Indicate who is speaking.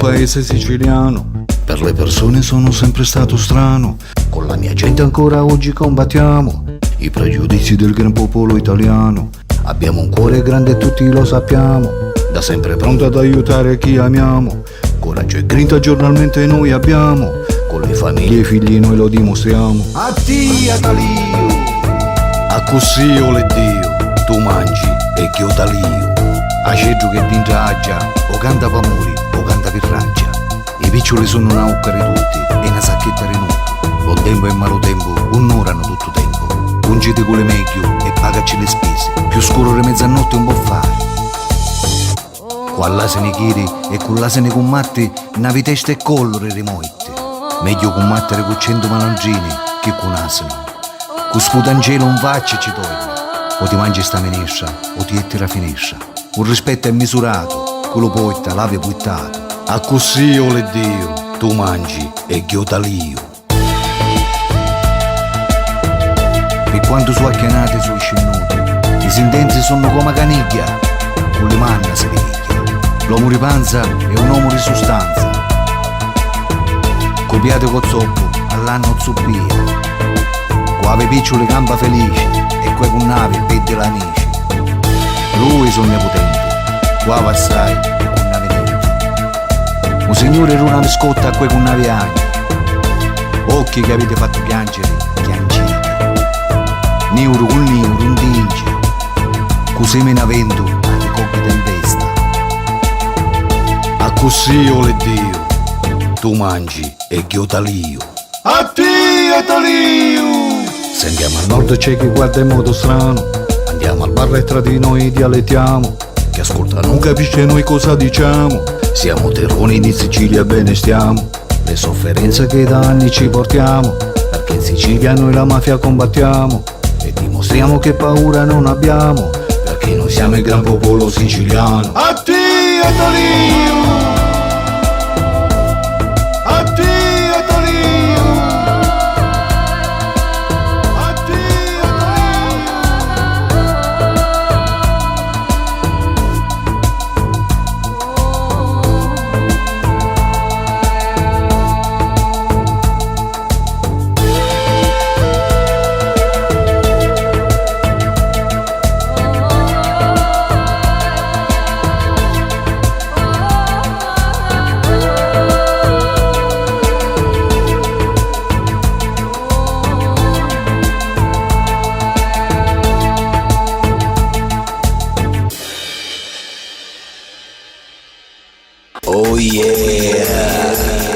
Speaker 1: paese siciliano, per le persone sono sempre stato strano. Con la mia gente ancora oggi combattiamo i pregiudizi del gran popolo italiano. Abbiamo un cuore grande e tutti lo sappiamo, da sempre pronto ad aiutare chi amiamo. Coraggio e grinta giornalmente noi abbiamo, con le famiglie e i figli noi lo dimostriamo. Attia Talio, a così ole Dio, tu mangi e che io talio. A cedro che d'intraggia, o canta pa muri, o canta per raggia. I piccioli sono una uccare tutti, e una sacchetta renotto. Buon tempo e malo tempo, un'ora hanno tutto tempo. Pungete con le meglio e pagaci le spese. Più scuro di mezzanotte un po' fare. Qua là se ne chiede e con là se ne combatte, navi testa e collo rimoette. Meglio combattere con 100 malandrini che con asino. Con sputangelo un faccia ci toglie. O ti mangi sta minestra o ti etti la finestra. Un rispetto è misurato, quello poetta l'ave buttato. A così ole Dio, tu mangi e io talio. Per quanto su acchianate sui scennuti, i sentenze sono come caniglia, con le mani si piglia. L'uomo di panza è un uomo di sostanza. Copiate con zoppo, all'anno zuppia. Qua ave piccioli campa felici, e qua con nave perde l'amici. Lui sogna potente, qua passai e con nave dentro. Un signore era una biscotta a quei con nave agni. Occhi che avete fatto piangere, piangete. Neuro con neuro, un dinge. Così me ne avendo, alle cocche tempesta. A così ole Dio, tu mangi e io talio. A Dio talio! Se andiamo al nord c'è chi guarda in modo strano. Andiamo al bar e tra di noi dialettiamo. Chi ascolta non capisce noi cosa diciamo. Siamo terroni di Sicilia bene stiamo. Le sofferenze che da anni ci portiamo, perché in Sicilia noi la mafia combattiamo. E dimostriamo che paura non abbiamo, perché noi siamo il gran popolo siciliano. Addio Talio! Addio Talio! Addio Talio! Oh yeah!